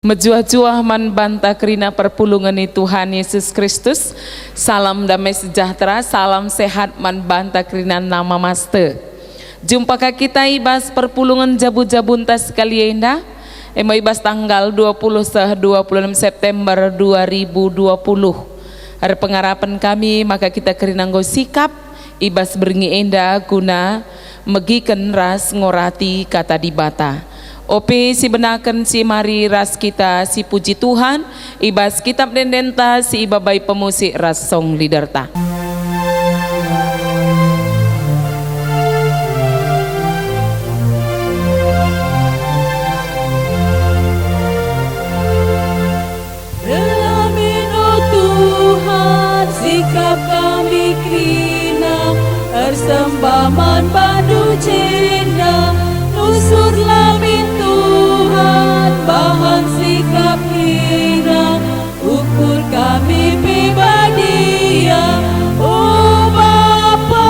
Mejuah-juah man banta kerina perpulungan Tuhan Yesus Kristus. Salam damai sejahtera, salam sehat man banta kerina nama Master. Jumpa kita ibas perpulungan jabu-jabunta sekali indah. Ibas tanggal 26 September 2020. Hari pengharapan kami maka kita kerina nggo sikap ibas beringi indah guna megiken ras ngorati kata dibata. Ope si benakan si mari ras kita si puji Tuhan ibas kitab dendenta si ibabai pemusik ras song liderta. Relamin oh Tuhan sikap kami krina ersembaman padu cenda nusur lamin Tuhan bahan sikap kira ukur kami pribadi ya oh Bapa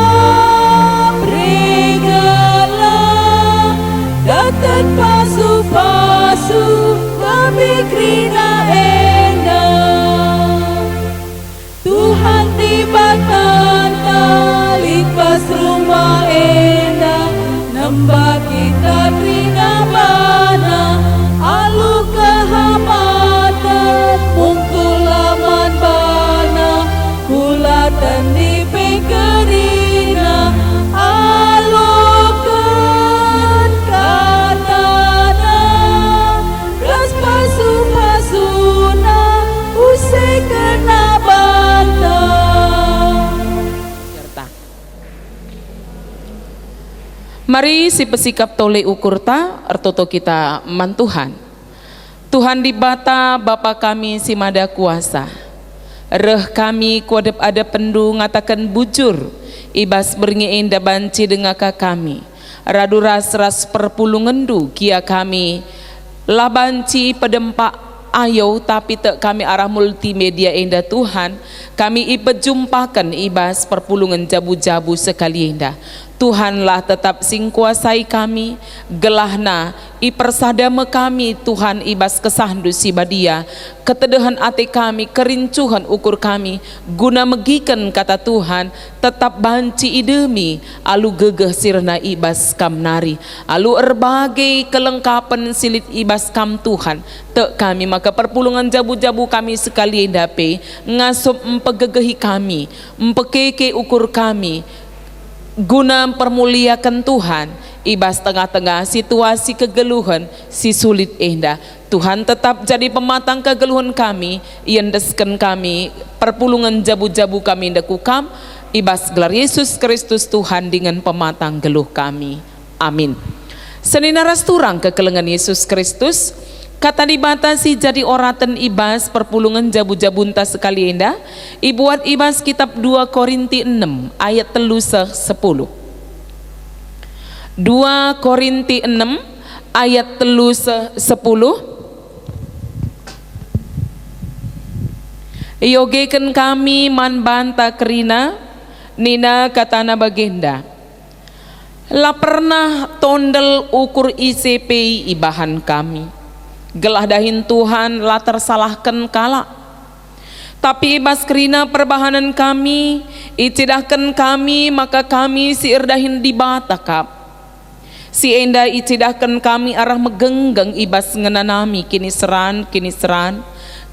berikanlah datang pasu-pasu kami krina endah Tuhan tiba tanda lipas rumah endah nambah kita krina bana alu kehamatan mungkulaman bana kulatan di pekerina alukan katana ras pasu-pasuna usai kena bantah. Mari si pesikap tole ukur ta ertoto kita man Tuhan. Tuhan di bata Bapa kami si mada kuasa. Reh kami kuadep ada pendu ngatakan bujur. Ibas beringi inda banci dengaka kami. Radu ras perpulungendu kia kami. Labanci pedempak ayo tapi tak kami arah multimedia indah Tuhan. Kami ipejumpakan ibas perpulungan jabu-jabu sekali indah. Tuhanlah tetap sing kuasai kami, gelahna ipersadama kami Tuhan ibas kesahndu sibadia, ketedahan ati kami, kerincuhan ukur kami, guna megiken kata Tuhan, tetap banci idemi, alu gegeh sirna ibas kam nari, alu erbagai kelengkapan silit ibas kam Tuhan, tek kami maka perpulungan jabu-jabu kami sekali dape, ngasup empegegehi kami, empekeke ukur kami, guna permuliakan Tuhan ibas tengah-tengah situasi kegeluhan si sulit indah Tuhan tetap jadi pematang kegeluhan kami iendesken kami perpulungan jabu-jabu kami ndekukam ibas gelar Yesus Kristus Tuhan dengan pematang geluh kami amin. Seninaras turang kekelengan Yesus Kristus kata dibatasi jadi oraten ibas perpulungan jabu-jabunta sekali indah ibuat ibas kitab 2 Korinti 6 ayat 10. 2 Korinti 6 ayat 10. Iyogeken kami man banta kerina nina katana bagenda la pernah tondel ukur ICP ibahan kami gelah dahin Tuhan lah tersalahkan kala tapi ibas kerina perbahanan kami icidahkan kami maka kami si erdahin dibatakap si enda icidahkan kami arah megenggeng ibas ngenanami kini seran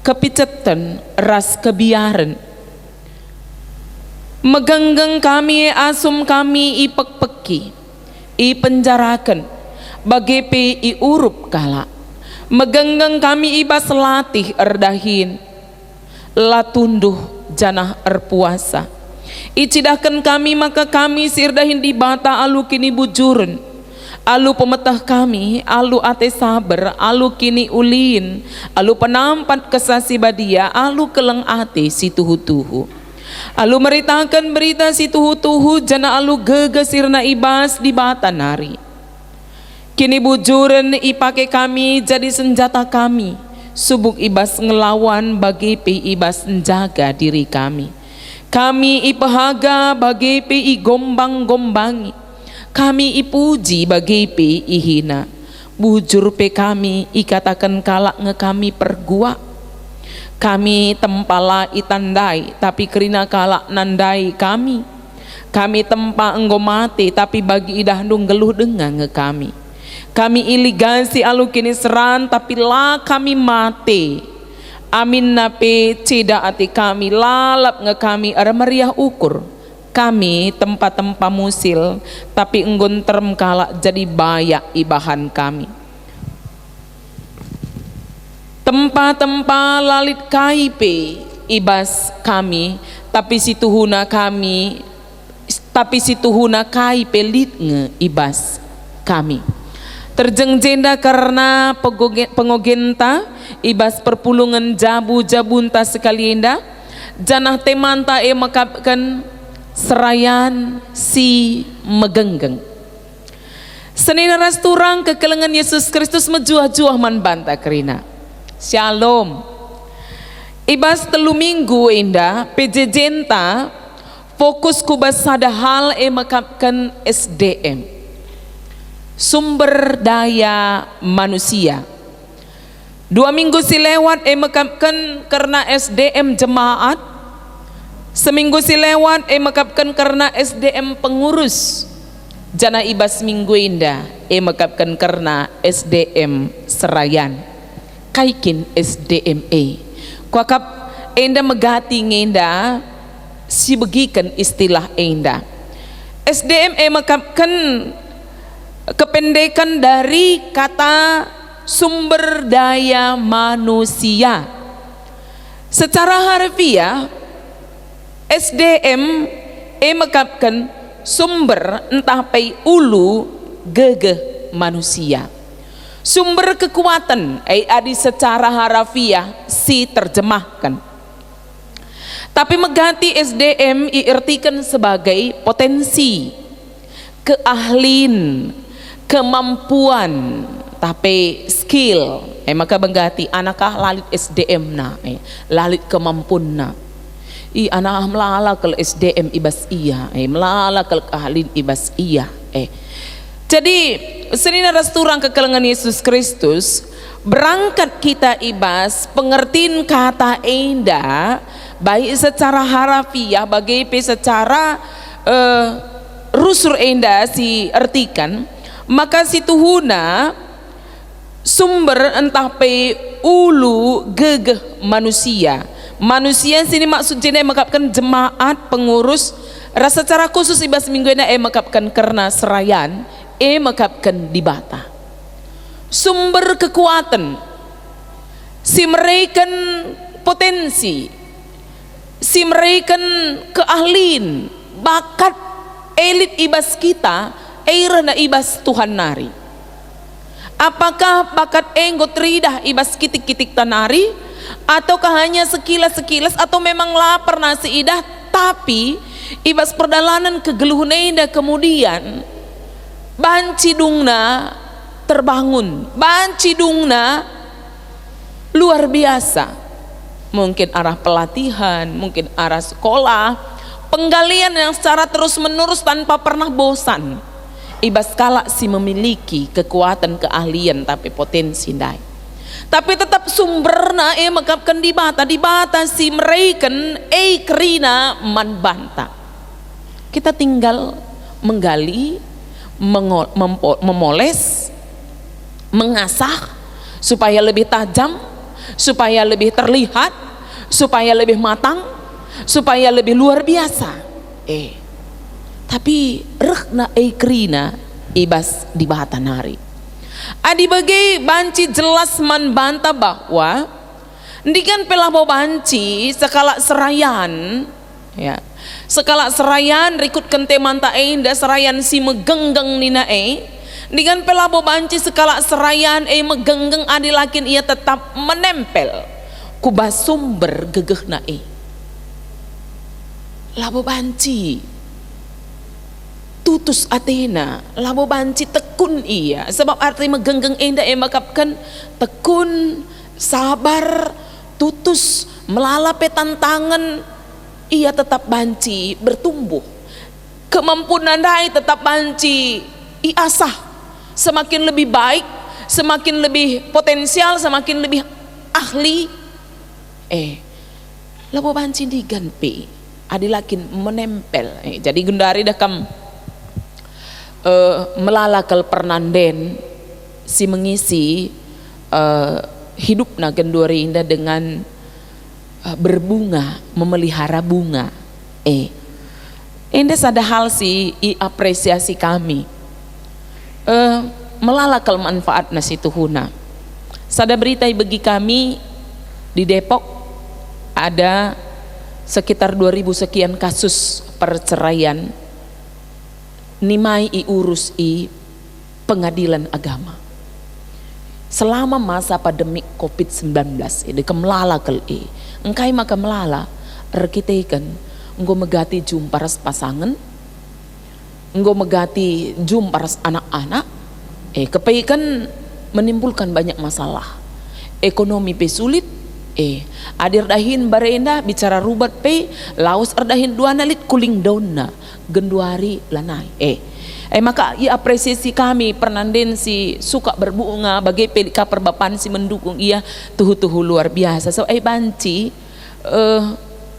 kepicetan ras kebiaran megenggeng kami asum kami ipek-peki ipenjarakan bagi pi urup kala megenggeng kami ibas latih erdahin latunduh janah erpuasa icidahkan kami maka kami sirdahin di bata alu kini bujurun alu pemetah kami alu ate sabar alu kini ulin alu penampat kesasi badia alu keleng ate si tuhu-tuhu alu meritakan berita si tuhu-tuhu jana alu gegesirna ibas di bata nari kini bujuren ipake kami jadi senjata kami subuk ibas ngelawan bagi pi ibas menjaga diri kami ipahaga bagi pi gombang-gombangi kami ipuji bagi pi ihina bujur pe kami ikatakan kalak nge kami pergua, kami tempala itandai tapi kerina kalak nandai kami tempa enggo mati tapi bagi idah dung geluh dengan nge kami iligasi alu kini seran tapi lah kami mati, amin nape ceda ati kami lalap nge kami ara meriah ukur, kami tempat-tempat musil tapi enggon term kalak jadi bayak ibahan kami, tempat-tempat lalit kaipe ibas kami tapi situhuna kaipe litnge ibas kami, terjengjenda karena pengogenta ibas perpulungan jabu-jabunta sekalienda janah temanta makapkan serayan si megenggeng senina rasturang kekelengan Yesus Kristus mejuah-juah man banta kerina. Shalom. Ibas telu minggu indah pejejenta fokus kubas sada hal makapkan SDM, sumber daya manusia. 2 minggu silewat makapkan karena SDM jemaat, seminggu silewat makapkan karena SDM pengurus, jana ibas minggu indah makapkan karena SDM serayan kaikin SDME kuakap enda megati ngenda si begikan istilah enda SDME makapkan kependekan dari kata sumber daya manusia. Secara harfiah SDM makapkan sumber entah pai ulu gegeh manusia, sumber kekuatan adi secara harafiah si terjemahkan. Tapi megati SDM diartikan sebagai potensi, keahlian, kemampuan, tapi skill. Maka megati anakah lalit SDM na, lalit kemampuan na. Anak melala ke SDM ibas iya, melala ke keahlian ibas iya. Jadi senina rasturang kekelengan Yesus Kristus berangkat kita ibas pengertian kata enda baik secara harafiah bagi secara rusur enda si artikan, maka situhuna sumber entah pe ulu gegeh manusia sini maksudnya makapkan jemaat pengurus rasa secara khusus ibas minggu ini makapkan karena serayan makapkan di bata sumber kekuatan si mereka potensi si mereka keahlian bakat elit ibas kita na ibas Tuhan nari. Apakah bakat enggot ridah ibas kitik-kitik tanari ataukah hanya sekilas-sekilas atau memang lapar nasi idah tapi ibas perdalanan kegeluhuna kemudian banci dungna terbangun, banci dungna luar biasa, mungkin arah pelatihan, mungkin arah sekolah, penggalian yang secara terus menerus tanpa pernah bosan. Ibas kala si memiliki kekuatan keahlian tapi potensi dai, tapi tetap sumberna makapkan di bata si mereken kerina man banta. Kita tinggal menggali, memoles, mengasah supaya lebih tajam, supaya lebih terlihat, supaya lebih matang, supaya lebih luar biasa. Tapi rekna krina ibas di bahata nari. Adi bagi banci jelas man banta bahwa ndikan pelabo banci sekala serayan ya. Sekala serayan rikut kente manta enda serayan si megenggeng nina dengan pelabo banci sekala serayan megenggeng adi lakin ia tetap menempel kubas sumber gegeh na labo banci tutus Athena labo banci tekun ia sebab arti megenggeng enda makapkan tekun sabar tutus melalape tantangan. Ia tetap banci bertumbuh, kemampuan andai tetap banci iasah semakin lebih baik, semakin lebih potensial, semakin lebih ahli, labo banci diganti adilakin menempel. Jadi gendari dah kam melalakal pernanden si mengisi hidup na gendori indah dengan berbunga, memelihara bunga. Indah ada hal si apresiasi kami melalakal manfaat nasi tuhuna. Sada berita bagi kami di Depok ada sekitar 2000 sekian kasus perceraian nimai urus pengadilan agama selama masa pandemi COVID-19. Ini kemelalakal engkai maka melala rekitekan enggo megati jumparas pasangan, enggo megati jumparas anak-anak, kepaikan menimbulkan banyak masalah. Ekonomi sulit, adir dahin barenda bicara rubat laos erdahin dua nalit kuling daunna genduari lanai. Maka apresiasi kami pernanden si suka berbunga bagi pelika perbapan si mendukung ia tuhu-tuhu luar biasa. So banci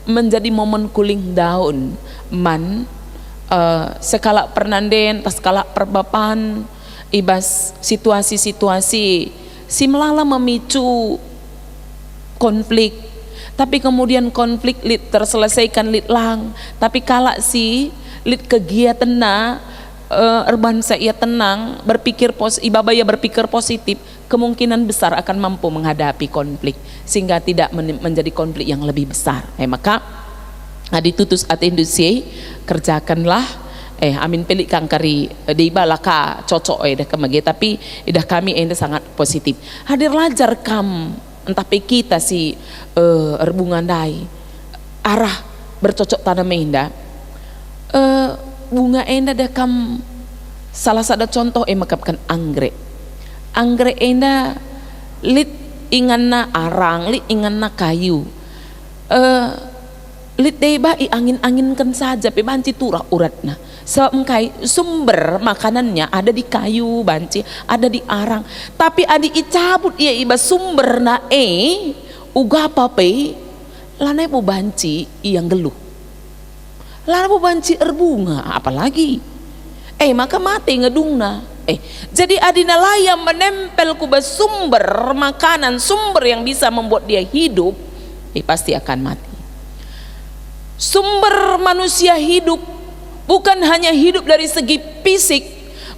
menjadi momen kuling daun man sekala pernanden tas skala perbapan ibas situasi-situasi si melala memicu konflik, tapi kemudian konflik lit terselesaikan lit lang, tapi kala si lit kegiatan na erban saya tenang berpikir ibabaya berpikir positif, kemungkinan besar akan mampu menghadapi konflik sehingga tidak menjadi konflik yang lebih besar. Maka ditutus atendusi kerjakanlah amin pelik kang kari di balaka cocok dah kemagi, tapi dah kami sangat positif. Hadir lajar kam entah kita si erbungan dai arah bercocok tanam indah bunga enda dah kam salah satu contoh makapkan anggrek enda lit inganna arang, lit inganna kayu, lit deba angin-anginkan saja banci turah uratna. Sebab engkai sumber makanannya ada di kayu banci, ada di arang, tapi adi icabut ia iba sumber na uga pape lanai bu banci yang geluh, lanai bu banci erbunga apalagi maka mati ngedungna. Jadi adina layam menempel kuba sumber makanan, sumber yang bisa membuat dia hidup, pasti akan mati. Sumber manusia hidup bukan hanya hidup dari segi fisik,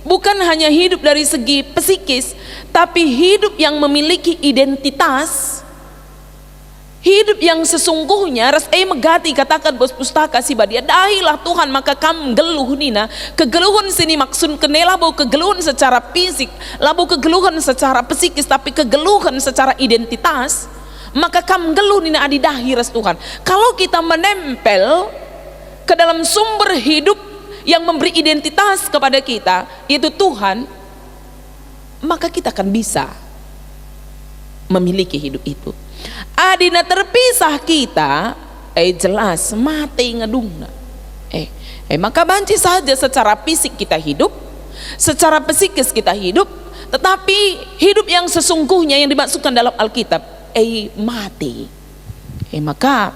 bukan hanya hidup dari segi psikis, tapi hidup yang memiliki identitas, hidup yang sesungguhnya. Ras megati katakan bos pustaka si badia dahilah Tuhan maka kam geluh nina. Kegeluhan sini maksud kene labu kegeluhan secara fisik, labu kegeluhan secara psikis, tapi kegeluhan secara identitas. Maka kam geluh nina adi dahi ras Tuhan. Kalau kita menempel ke dalam sumber hidup yang memberi identitas kepada kita, yaitu Tuhan, maka kita akan bisa memiliki hidup itu. Adina terpisah kita, jelas mati ngedungna. Maka banci saja secara fisik kita hidup, secara psikis kita hidup, tetapi hidup yang sesungguhnya yang dimaksudkan dalam Alkitab mati. Maka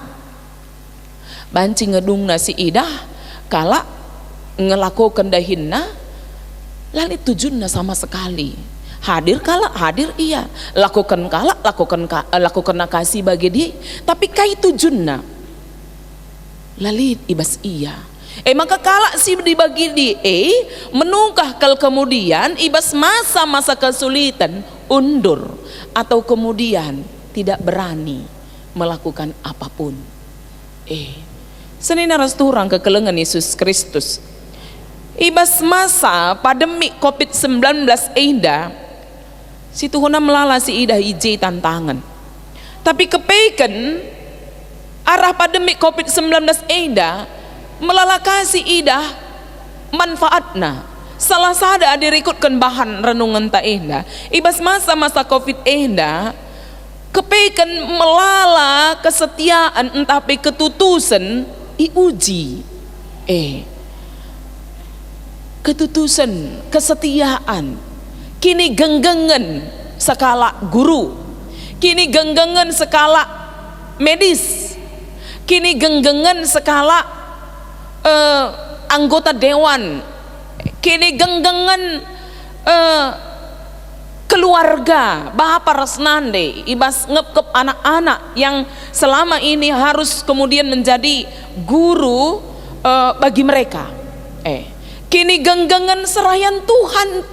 banci ngedungna si idah kala ngelakukan dahinna lalu tujuannya sama sekali. Hadir kala hadir iya, lakukan kala lakukan nakasi bagi dia, tapi kai tujuannya lalit ibas iya. Maka kala si dibagi dia menungkah kal kemudian ibas masa-masa kesulitan undur atau kemudian tidak berani melakukan apapun. Senina resturang kekelengan Yesus Kristus ibas masa pandemi COVID-19 si Tuhuna melala si idah ije tantangan, tapi kepaikan arah pandemi COVID-19 melala kasih idah manfaatna. Salah sada dirikutkan bahan renungan ta ibas masa-masa COVID kepaikan melala kesetiaan tapi ketutusan iuji ketutusan kesetiaan kini genggengen skala guru, kini genggengen skala medis, kini genggengen skala anggota dewan, kini genggengen keluarga, bapak resnande, ibas ngep anak-anak yang selama ini harus kemudian menjadi guru bagi mereka. Kini genggengan serayan Tuhan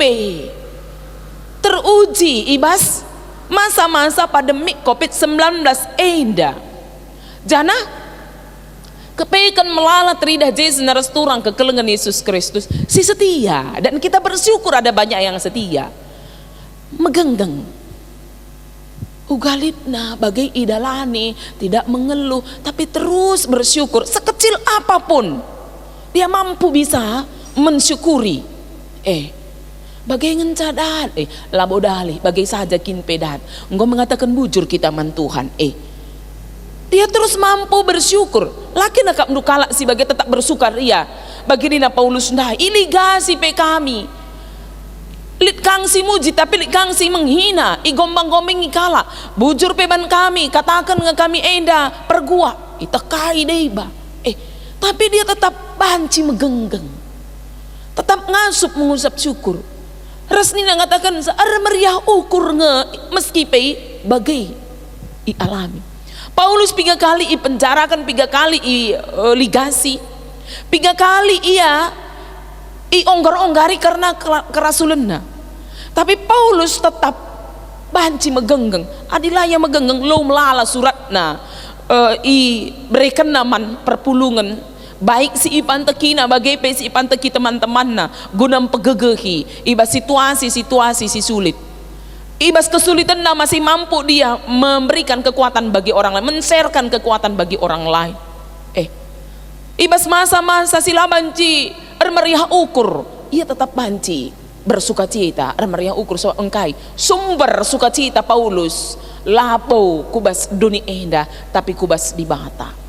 teruji ibas masa-masa pandemik COVID-19 enda. Jana kepeikan melalat ridah Yesus narasturang kekelengan Yesus Kristus si setia, dan kita bersyukur ada banyak yang setia megenggeng ugalipna bagai idalani, tidak mengeluh tapi terus bersyukur. Sekecil apapun dia mampu bisa mensyukuri. Bagai ngencadan labodali bagai saja kin pedan engkau mengatakan bujur kita man Tuhan. Dia terus mampu bersyukur. Laki nakap nukala si bagai tetap bersukaria. Bagi dina Paulus nah iligasi pe kami. Lit kangsi muji tapi lit kangsi menghina. Igombang-gombing ikala. Bujur peban kami. Katakan nge kami enda pergua. Itakai deiba. Tapi dia tetap banci megenggeng. Tetap ngasup mengusap syukur. Resni ngatakan seara meriah ukur nge meski pe bagai i alami. Paulus 3 kali i penjarakan, 3 kali i ligasi, 3 kali ia i onggar-onggari karena kerasulenna. Tapi Paulus tetap banci megenggeng. Adilaya megenggeng lo melala suratna i berikan naman perpulungan baik si ipan tekina bagai pe si ipan teki teman-temanna gunam pegegehi iba situasi-situasi si sulit. Ibas kesulitan masih mampu dia memberikan kekuatan bagi orang lain, men-sharekan kekuatan bagi orang lain. Ibas masa-masa sila banci meriah ukur, ia tetap banci bersukacita meriah ukur so engkai sumber sukacita Paulus lapo kubas duni enda tapi kubas di bata.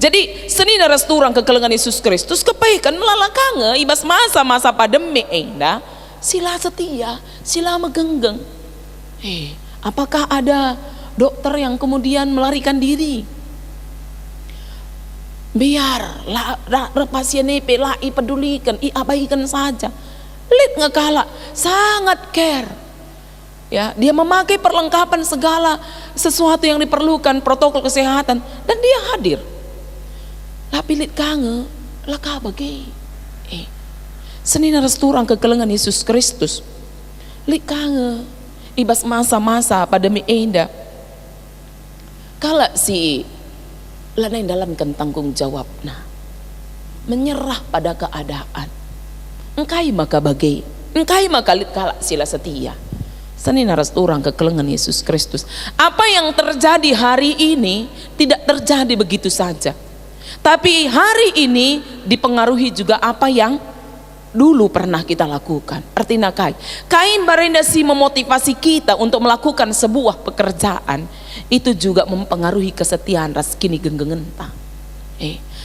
Jadi seni narasturang kekelengan Yesus Kristus kepaikan melalakange ibas masa-masa pandemi enda sila setia, sila megenggeng. Apakah ada dokter yang kemudian melarikan diri? Biar pasien ini lai pedulikan, abaikan saja. Lihat ngekala sangat care. Ya, dia memakai perlengkapan segala sesuatu yang diperlukan protokol kesehatan dan dia hadir. Tapi lihat kange, laka bagi. Seni narasturang kekelengan Yesus Kristus likange ibas masa-masa pandemi enda kala si lanai dalam tanggung jawab menyerah pada keadaan engkai maka bagai engkai maka kala sila setia. Seni narasturang kekelengan Yesus Kristus, apa yang terjadi hari ini tidak terjadi begitu saja, tapi hari ini dipengaruhi juga apa yang dulu pernah kita lakukan. Artinya kain barendasi memotivasi kita untuk melakukan sebuah pekerjaan, itu juga mempengaruhi kesetiaan ras kini genggengenta.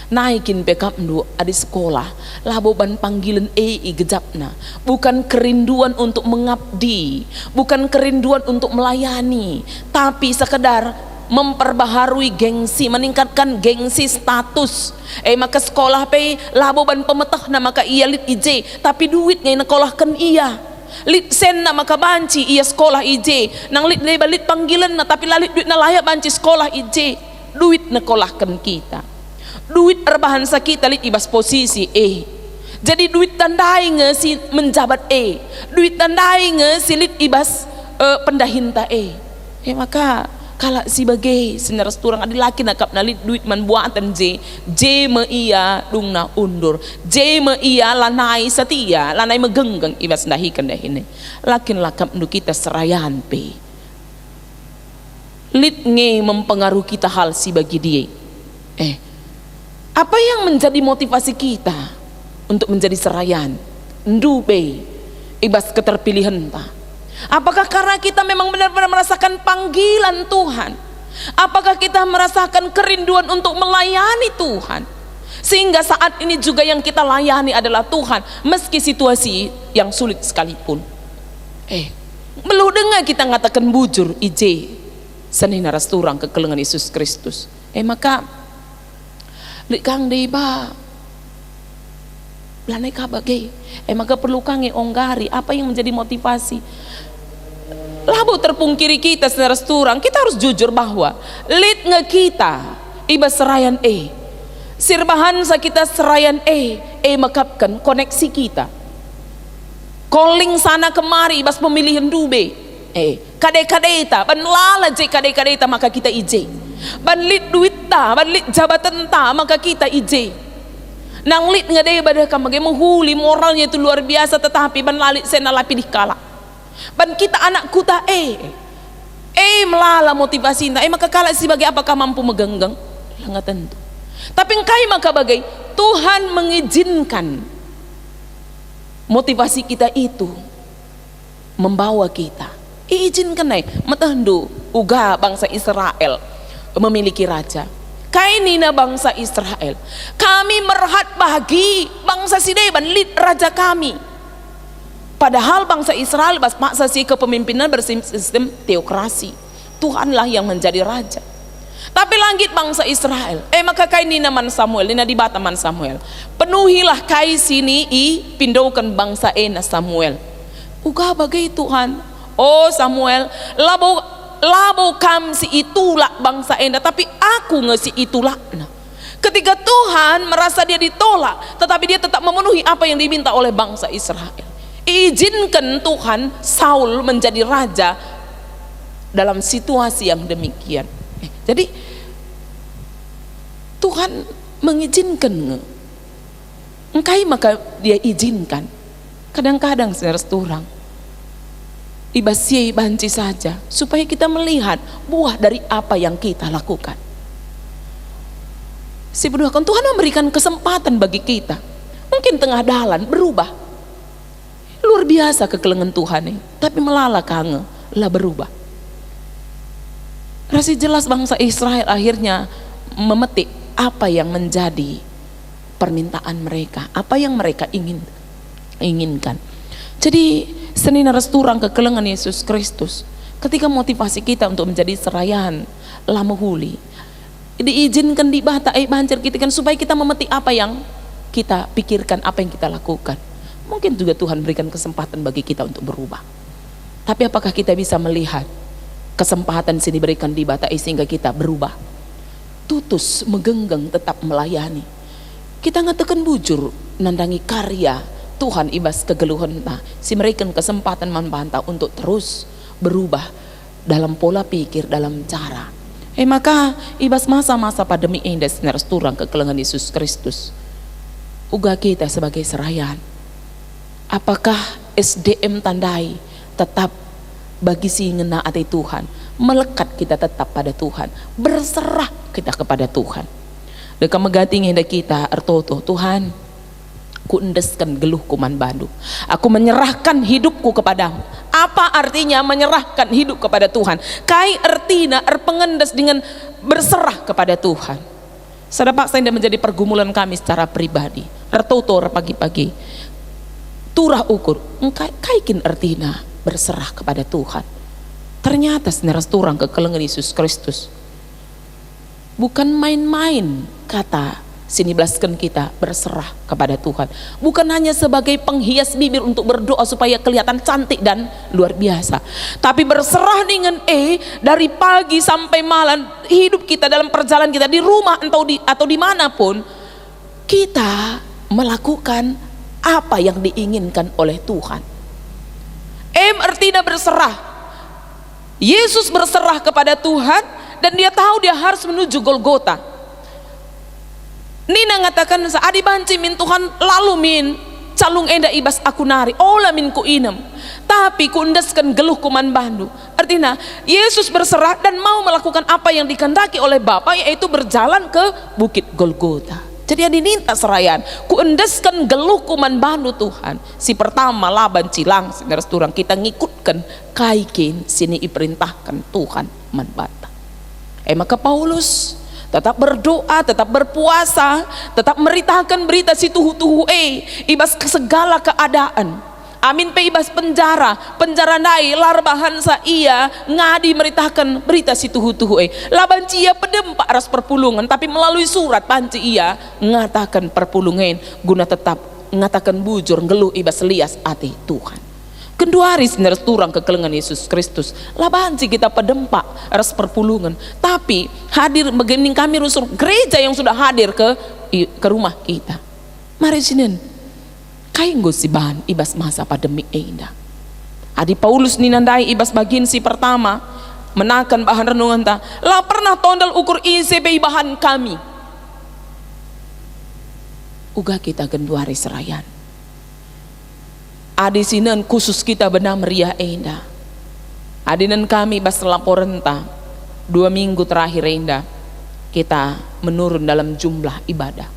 Naikin backup ndu adi sekolah laboban panggilan gejapna, bukan kerinduan untuk mengabdi, bukan kerinduan untuk melayani, tapi sekedar memperbaharui gengsi, meningkatkan gengsi status. Maka sekolah pe laboban pemetah na maka ia lit ije tapi duit ngai nakolahkan ia lit sen na maka banci ia sekolah ije nang lit leba lit panggilan na tapi lalit duit na layak banci sekolah ije duit nakolahkan kita, duit erbahan sakita lit ibas posisi jadi duit tandai nge si menjabat duit tandai nge si lit ibas pendahinta maka kala si bagai senaras turang adi laki nakap nalit duit man buatan je me iya dung na undur, je me iya lanai setia, lanai megenggeng ibas dahikan dahine lakin lakap nu kita serayan pe lit nge mempengaruhi kita hal si bagi dia. Apa yang menjadi motivasi kita untuk menjadi serayan ndu pe ibas keterpilihan ta? Apakah karena kita memang benar-benar merasakan panggilan Tuhan? Apakah kita merasakan kerinduan untuk melayani Tuhan? Sehingga saat ini juga yang kita layani adalah Tuhan, meski situasi yang sulit sekalipun. Belum dengar kita ngatakan bujur ije seni naras turang kekelengan Yesus Kristus. Maka lik kang deba lanai kabagai. Maka perlu kange onggari apa yang menjadi motivasi. Labu terpungkiri kita senaras turang, kita harus jujur bahwa lit nge kita iba serayan sirbahan sa kita serayan makapkan koneksi kita calling sana kemari bas pemilihan dube kade-kadeta ban lala je kade-kadeta maka kita ije ban lit duit ta ban lit jabatan ta maka kita ije nang lit ngade badah kamage menghuli moralnya itu luar biasa tetapi ban lalit sena lapi dikala ban kita anak kuta melala motivasi maka kala sebagai apakah mampu megenggang nggak tentu tapi engkai maka bagai Tuhan mengizinkan motivasi kita itu membawa kita izinkan matahandu uga bangsa Israel memiliki raja kainina bangsa Israel kami merhat bagi bangsa Sideban lid raja kami padahal bangsa Israel maksa si kepemimpinan bersistem teokrasi Tuhanlah yang menjadi raja tapi langit bangsa Israel maka kainina man Samuel nina dibata man Samuel penuhilah kai sini pindokan bangsa ena Samuel uga bagai Tuhan Samuel labo kam si itulah bangsa ena tapi aku ngesi itulah ketika Tuhan merasa dia ditolak tetapi dia tetap memenuhi apa yang diminta oleh bangsa Israel izinkan Tuhan Saul menjadi raja dalam situasi yang demikian. Jadi Tuhan mengizinkan engkai maka dia izinkan. Kadang-kadang saudara turang ibasye banci saja supaya kita melihat buah dari apa yang kita lakukan. Si berdoakan Tuhan memberikan kesempatan bagi kita. Mungkin tengah jalan berubah. Luar biasa kekelengan Tuhan nih, tapi melala kange lah berubah. Rasa jelas bangsa Israel akhirnya memetik apa yang menjadi permintaan mereka, apa yang mereka inginkan. Jadi seni naras turang kekelengan Yesus Kristus ketika motivasi kita untuk menjadi serayan lama huli diizinkan di bata banjir kita kan supaya kita memetik apa yang kita pikirkan, apa yang kita lakukan. Mungkin juga Tuhan berikan kesempatan bagi kita untuk berubah. Tapi apakah kita bisa melihat kesempatan sini berikan di bata sehingga kita berubah? Tutus megenggang tetap melayani. Kita ngatakan bujur nandangi karya Tuhan ibas kegeluhan si memberikan kesempatan membantah untuk terus berubah dalam pola pikir, dalam cara. Maka ibas masa-masa pandemi ini senaras turang kekelengan Yesus Kristus. Uga kita sebagai serayan. Apakah SDM tandai tetap bagi si ngena ati Tuhan, melekat kita tetap pada Tuhan, berserah kita kepada Tuhan. Deka megating hendak kita ertoto Tuhan, ku endeskan geluhku man bandu. Aku menyerahkan hidupku kepadamu. Apa artinya menyerahkan hidup kepada Tuhan? Kai artina erpengendes dengan berserah kepada Tuhan. Sadapak saya menjadi pergumulan kami secara pribadi. Ertoto pagi-pagi. Turah ukur, kaikin artina berserah kepada Tuhan. Ternyata seneras turang kekelengan Yesus Kristus bukan main-main kata sini belaskan kita berserah kepada Tuhan. Bukan hanya sebagai penghias bibir untuk berdoa supaya kelihatan cantik dan luar biasa, tapi berserah dengan dari pagi sampai malam hidup kita dalam perjalanan kita di rumah atau dimanapun kita melakukan apa yang diinginkan oleh Tuhan. Artinya berserah. Yesus berserah kepada Tuhan dan dia tahu dia harus menuju Golgota. Nina ngatakan saadi banci min Tuhan lalu min calung enda ibas aku nari ola min ku inem tapi ku endeskan geluh kuman bandu. Artinya Yesus berserah dan mau melakukan apa yang dikehendaki oleh Bapa, yaitu berjalan ke Bukit Golgota. Jadi yang diminta serayan, ku endeskan geluh kuman bandu Tuhan. Si pertama laban cilang, saudara turang kita ngikutkan kaikin sini diperintahkan Tuhan membantah. Maka Paulus tetap berdoa, tetap berpuasa, tetap meritakan berita si tuhu-tuhu ibas ke segala keadaan. Amin pe ibas penjara nai larbahan sa iya ngadi meritakan berita si tuhu laban cia pedempak ras perpulungan, tapi melalui surat panci iya ngatakan perpulungan guna tetap ngatakan bujur ngeluh ibas lias ati Tuhan. Kedua hari sendiri turang kekelengan Yesus Kristus laban ci kita pedempak ras perpulungan, tapi hadir begini kami rusur gereja yang sudah hadir ke rumah kita. Mari sinin kain si bahan ibas masa pandemi indah. Adi Paulus ninandai ibas bagin si pertama menakan bahan renungan ta lah pernah tondal ukur ICB bahan kami. Uga kita genduari serayan. Adi sinan khusus kita benar meriah indah. Adinan kami bas laporan ta 2 minggu terakhir indah kita menurun dalam jumlah ibadah.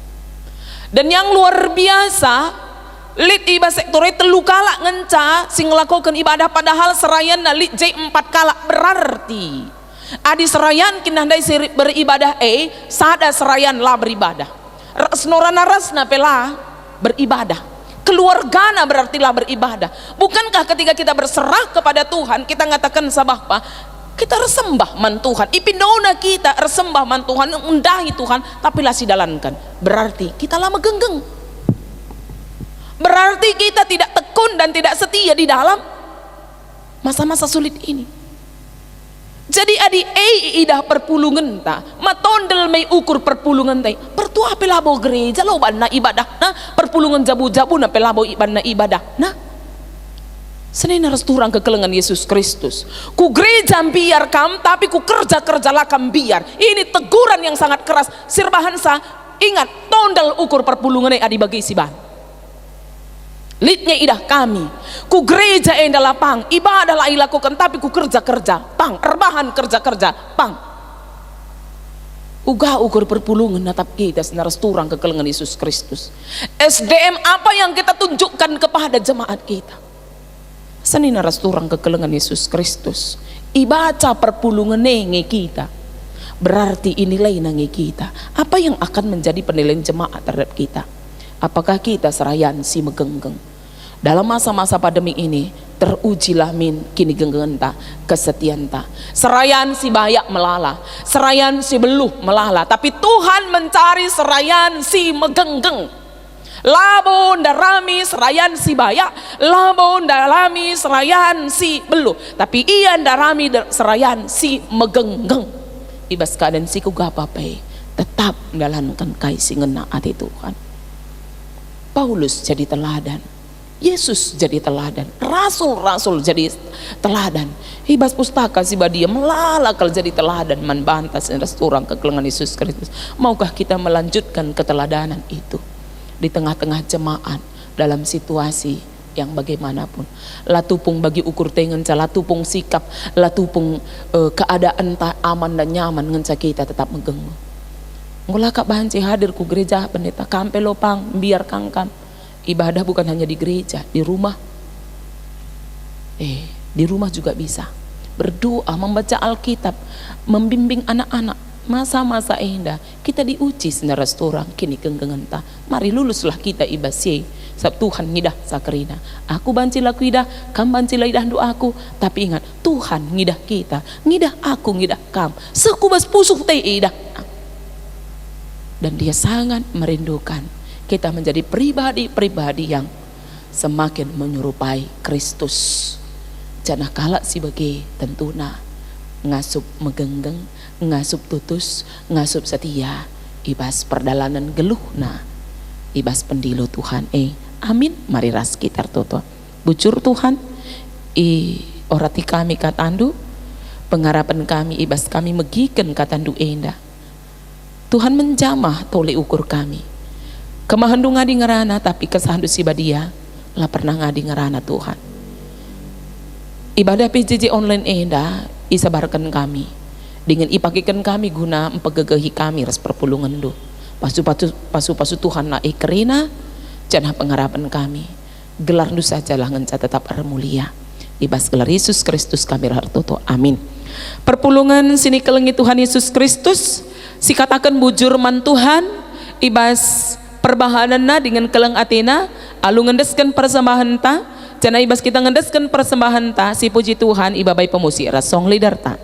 Dan yang luar biasa lit ibadah sektornya telu kala ngenca sing ngelakukan ibadah padahal serayan na lit J 4 kala berarti adi serayan kinandai beribadah sada serayan lah beribadah resnorana rasna pela beribadah keluargana berarti lah beribadah. Bukankah ketika kita berserah kepada Tuhan kita ngatakan sabah pa kita resembah man Tuhan ipindona kita resembah man Tuhan undahi Tuhan tapi lah sidalankan berarti kita lama genggeng. Berarti kita tidak tekun dan tidak setia di dalam masa-masa sulit ini. Jadi adi idah perpulungan ta matondel may ukur perpulungan tay pertua pelabo gereja lo ban na ibadah na perpulungan jabu-jabu na pelabo ban na ibadah na senin harus turang kekelengan Yesus Kristus ku gereja biar kam tapi ku kerja lakam biar. Ini teguran yang sangat keras sirbahan sa ingat tondel ukur perpulungan adi bagi si ban litnya idah kami ku gereja endah lapang ibadah lah ilakukan tapi ku kerja pang erbahan kerja pang uga ukur perpulungan natap kita senaras turang kekelengan Yesus Kristus. SDM apa yang kita tunjukkan kepada jemaat kita seni naras turang kekelengan Yesus Kristus ibaca perpulungan nenge kita berarti inilai nange kita apa yang akan menjadi penilaian jemaat terhadap kita. Apakah kita serayan si megenggeng dalam masa-masa pandemi ini terujilah min kini genggenta kesetianta serayan si bayak melala serayan si beluh melala tapi Tuhan mencari serayan si megenggeng labon darami serayan si bayak labon darami serayan si beluh tapi ian darami serayan si megenggeng ibas keadaan si kugapapai tetap menjalankan kai si ngena hati Tuhan. Paulus jadi teladan, Yesus jadi teladan, rasul-rasul jadi teladan, hibas pustaka si badia melalakal jadi teladan man bantas dan resturang kekelengan Yesus Kristus. Maukah kita melanjutkan keteladanan itu di tengah-tengah jemaat dalam situasi yang bagaimanapun? Latupung bagi ukur tengen, latupung sikap, latupung keadaan tak aman dan nyaman ngenca kita tetap megeng. Mula kak banci hadir ku gereja pendeta kampe lopang biar kangkam ibadah bukan hanya di gereja, di rumah di rumah juga bisa berdoa, membaca Alkitab, membimbing anak-anak masa-masa indah kita diuji sendiri restoran kini genggengenta mari luluslah kita ibasye sab Tuhan ngidah sakerina aku banci laku idah kam banci idah doaku tapi ingat Tuhan ngidah kita ngidah aku ngidah kam sekubas pusuh teh idah dan dia sangat merindukan kita menjadi pribadi-pribadi yang semakin menyerupai Kristus. Janah kalak si bagi tentuna ngasup megenggeng, ngasup tutus, ngasup setia, ibas perdalanan geluh na, ibas pendilo Tuhan. Amin. Mari ras kita toto. Bujur Tuhan, orati kami katandu, pengharapan kami ibas kami megiken katandu endah. Tuhan menjamah tole ukur kami kemahandu ngadi ngerana tapi kesahandu si badia lah pernah ngadi ngerana Tuhan ibadah PJJ online endah isabarkan kami dengan ipakikan kami guna empegegehi kami ras perpulungan do pasu Tuhan na ikerina janah pengharapan kami gelar nu saja lah ngenca tetap mulia ibas gelar Yesus Kristus kami hartoto amin. Perpulungan sini kelengi Tuhan Yesus Kristus si katakan bujur man Tuhan ibas perbahanana dengan keleng atina alungendeskan persembahan ta Cana ibas kita ngedeskan persembahan ta si puji Tuhan ibabai pemusik rasong lider ta.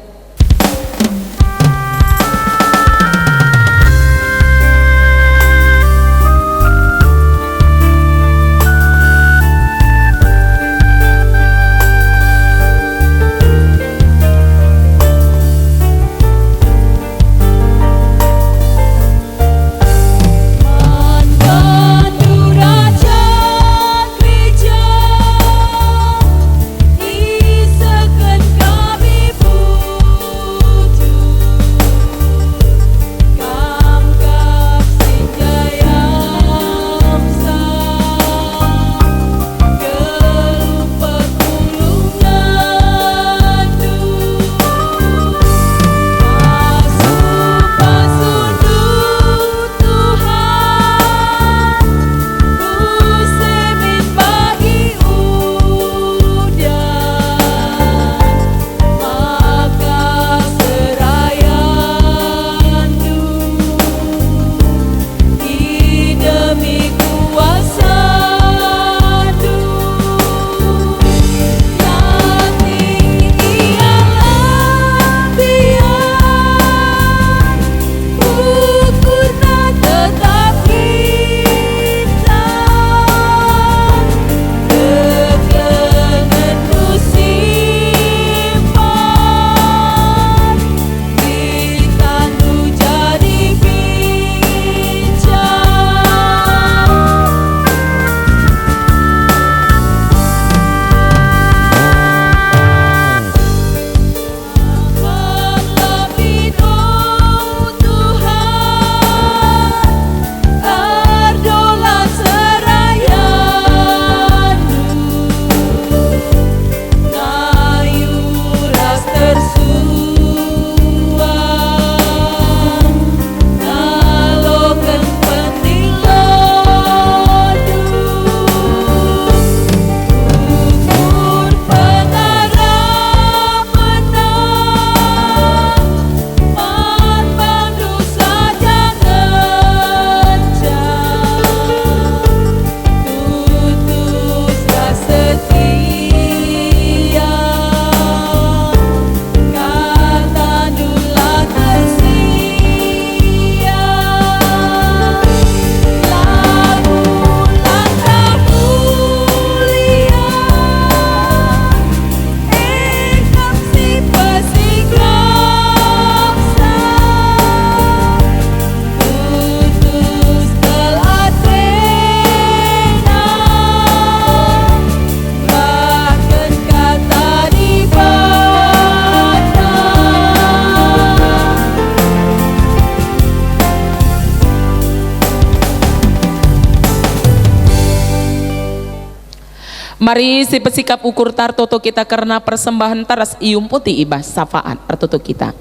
Mari si pesikap ukur tar toto kita karena persembahan taras ium putih ibas syafaat artoto kita.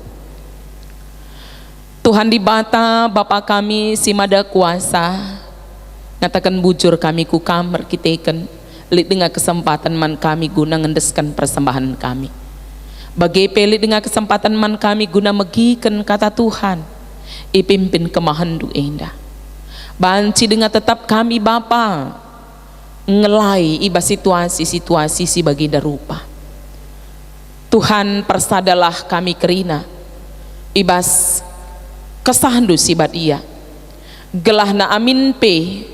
Tuhan di bata Bapa kami si mada kuasa ngatakan bujur kami ku kamar kiteken lit dengan kesempatan man kami guna ngendeskan persembahan kami. Bagi pelit dengan kesempatan man kami guna megikan kata Tuhan ipimpin kemahandu indah. Banci dengan tetap kami Bapa ngelai iba situasi-situasi si baginda rupa. Tuhan persadalah kami kerina ibas kesahandu sibat iya gelahna amin pe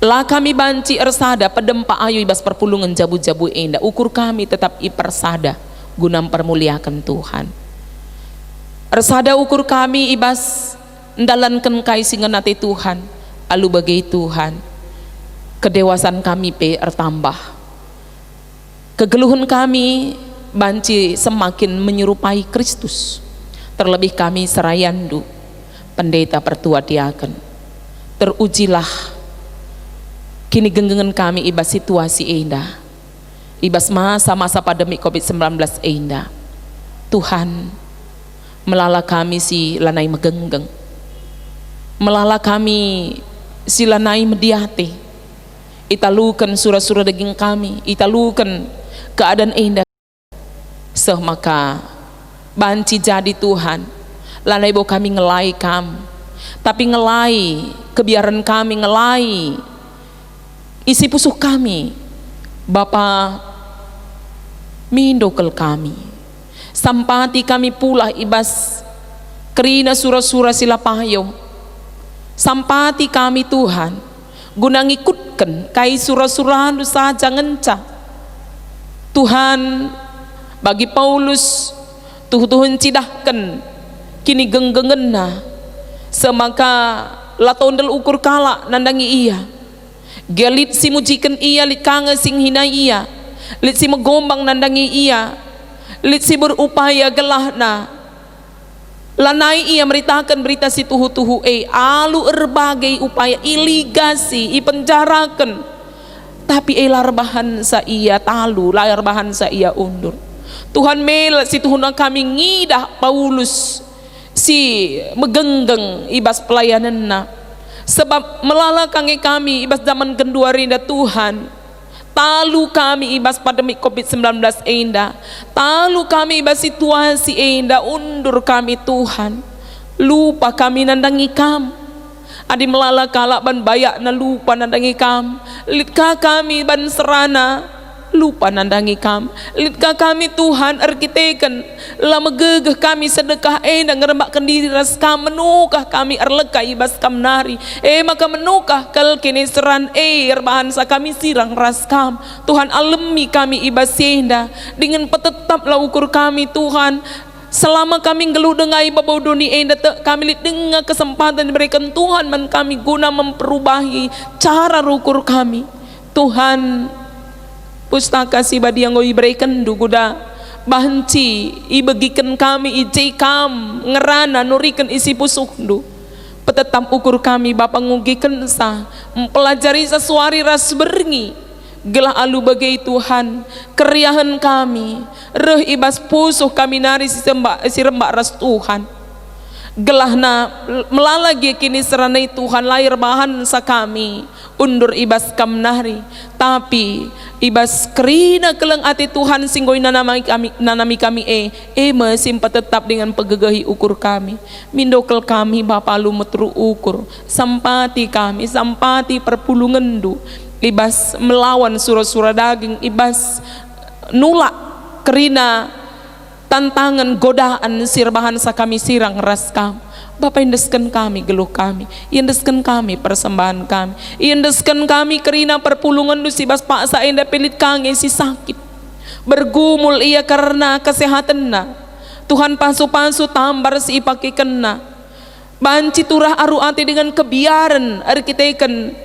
lah kami banci ersada pedempa ayu ibas perpulungan jabu-jabu enda ukur kami tetap ipersada guna permuliakan Tuhan. Ersada ukur kami ibas ndalankan kaisingan nate Tuhan alu bagai Tuhan kedewasaan kami pe ertambah, kegeluhan kami banci semakin menyerupai Kristus. Terlebih kami serayandu pendeta pertua diaken terujilah kini genggengan kami ibas situasi indah ibas masa-masa pandemi COVID-19 indah. Tuhan melala kami si lanai megenggeng, melala kami si lanai mediate, italukan surah-surah daging kami, italukan keadaan indah maka banci jadi Tuhan lanai bo kami ngelai kam tapi ngelai kebiaran kami ngelai isi pusuk kami Bapa mindokel kami, sampati kami pula ibas kerina sura-sura sila pahayo, sampati kami Tuhan guna ngikutkan kai sura-sura saja ngenca Tuhan. Bagi Paulus Tuhan cidahkan kini genggengenna semaka latondel ukur kala nandangi ia gelit si mujikan ia, lit kange sing hina ia, lit si megombang nandangi ia, lit si berupaya gelahna lanai ia meritakan berita si tuhu-tuhu alu erbagai upaya iligasi ipenjarakan, tapi larbahan sa ia talu, larbahan sa ia undur. Tuhan mel si Tuhan kami ngidah Paulus si megenggeng ibas pelayananna, sebab melalakang kami ibas zaman kedua rinda Tuhan, talu kami ibas pandemi COVID-19 enda, talu kami ibas situasi enda undur kami Tuhan, lupa kami nandangi kam, adi melalakala ban bayak na lupa nandangi kam, litka kami ban serana lupa nandangi kam, litka kami Tuhan arkiteken lama gegeh kami sedekah dan ngerembakkan diri ras kam, menukah kami erleka ibas kam nari maka menukah kal kini seran erbahan sa kami sirang ras kam Tuhan alemi kami ibas senda dengan petetaplah ukur kami Tuhan. Selama kami ngelu dengai babau doni kami lihat dengar kesempatan diberikan Tuhan man kami guna memperubahi cara ukur kami Tuhan. Pustaka si badi yang berikan duguda bahanci ibagikan kami ijai kam ngerana nurikan isi pusukdu petetap ukur kami Bapa ngugikan sa mempelajari sesuari ras berngi gelah alu bagai Tuhan keriahan kami reh ibas pusuh kami nari si rembak ras Tuhan gelahna melalagi kini seranai Tuhan lahir bahan sa kami undur ibas kam nari, tapi ibas kerina keleng ati Tuhan singgoy nanami kami mesimpa tetap dengan pegegahi ukur kami mindokel kami Bapa lu metru ukur sampati kami sampati perpulungendu ibas melawan sura-sura daging ibas nulak kerina tantangan godaan sirbahan sa kami sirang ras kam Bapa indeskan kami geluh kami, indeskan kami persembahan kami, indeskan kami kerina perpulungan du si bas paksa enda pelit kange si sakit bergumul ia karena kesehatan na Tuhan pasu-pasu tambar si ipaki kena banci turah aru ati dengan kebiaran arkiteken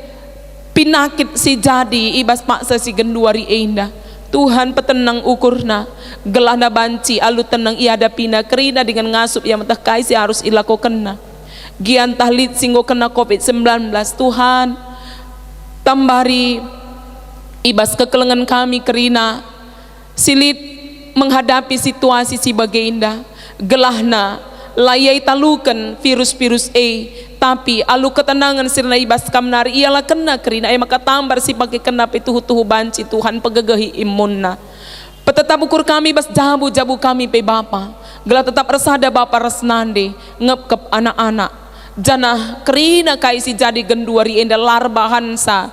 pinakit si jadi ibas paksa si genduari enda Tuhan petenang ukurna gelana banci alu tenang iada pina kerina dengan ngasup yang mentah si harus ilakukan na gian tahlit singgo kena COVID-19 Tuhan tambari ibas kekelengan kami kerina silit menghadapi situasi si bagenda gelahna layai talukan virus-virus tapi alu ketenangan sirna ibas kamnari ialah kena kerina maka tambar si pakai kena tuhu-tuhu banci Tuhan pegegahi imunna petetap ukur kami bas jabu kami pe Bapa gelah tetap resada Bapa resnande ngepkep anak-anak janah kerina kai si jadi genduari enda larbahan sa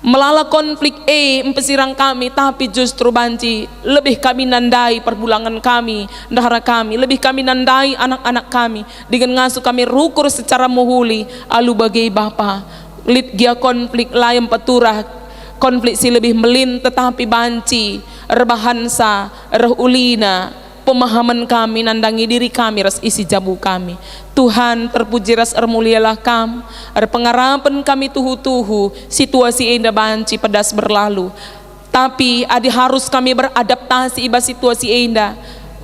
melala konflik empesirang kami tapi justru banci lebih kami nandai perbulangan kami dahara kami lebih kami nandai anak-anak kami dengan ngasuh kami rukur secara muhuli alu bagai Bapa lit gia konflik layam peturah konflik si lebih melin tetapi banci rebahan sa ulina pemahaman kami nandangi diri kami ras isi jabu kami Tuhan terpuji ras mulialah kam pengarapan kami tuhu-tuhu situasi enda banci pedas berlalu tapi adi harus kami beradaptasi iba situasi enda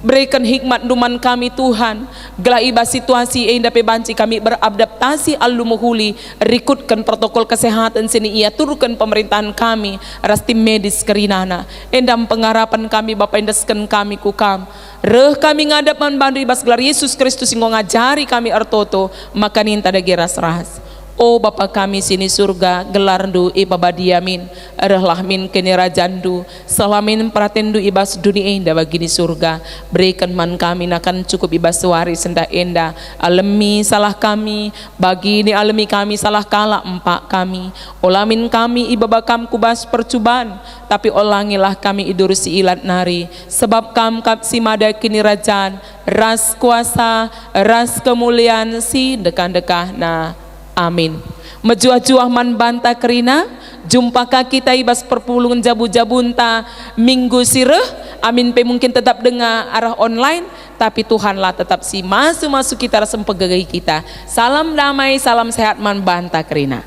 berikan hikmat duman kami Tuhan gelah iba situasi enda pe banci kami beradaptasi alu muhuli rikutkan protokol kesehatan sini ia turunkan pemerintahan kami ras tim medis kerinana endam pengarapan kami Bapa indeskan kami kukam reh kami ngadapan bandu ibas gelar Yesus Kristus singgo ngajari kami artoto maka ninta da geras rahas O Bapa kami sini surga, gelarndu ibabadiamin, erehlah min kini rajandu, salamin pratendu ibas dunia indah bagini surga, berikan man kami nakan cukup ibas suari senda enda, alemi salah kami, bagi ini alemi kami salah kala empak kami, olamin kami ibabakam kubas percubaan, tapi olangilah kami idur si ilat nari, sebab kam si mada kini rajan, ras kuasa, ras kemuliaan si dekan-dekah na. Amin. Mejuah-juah man banta kerina, jumpakah kita ibas perpulungan jabu-jabunta minggu sireh. Amin pe mungkin tetap dengar arah online, tapi Tuhanlah tetap si masuk kita rasa pegagai kita. Salam damai, salam sehat man banta kerina.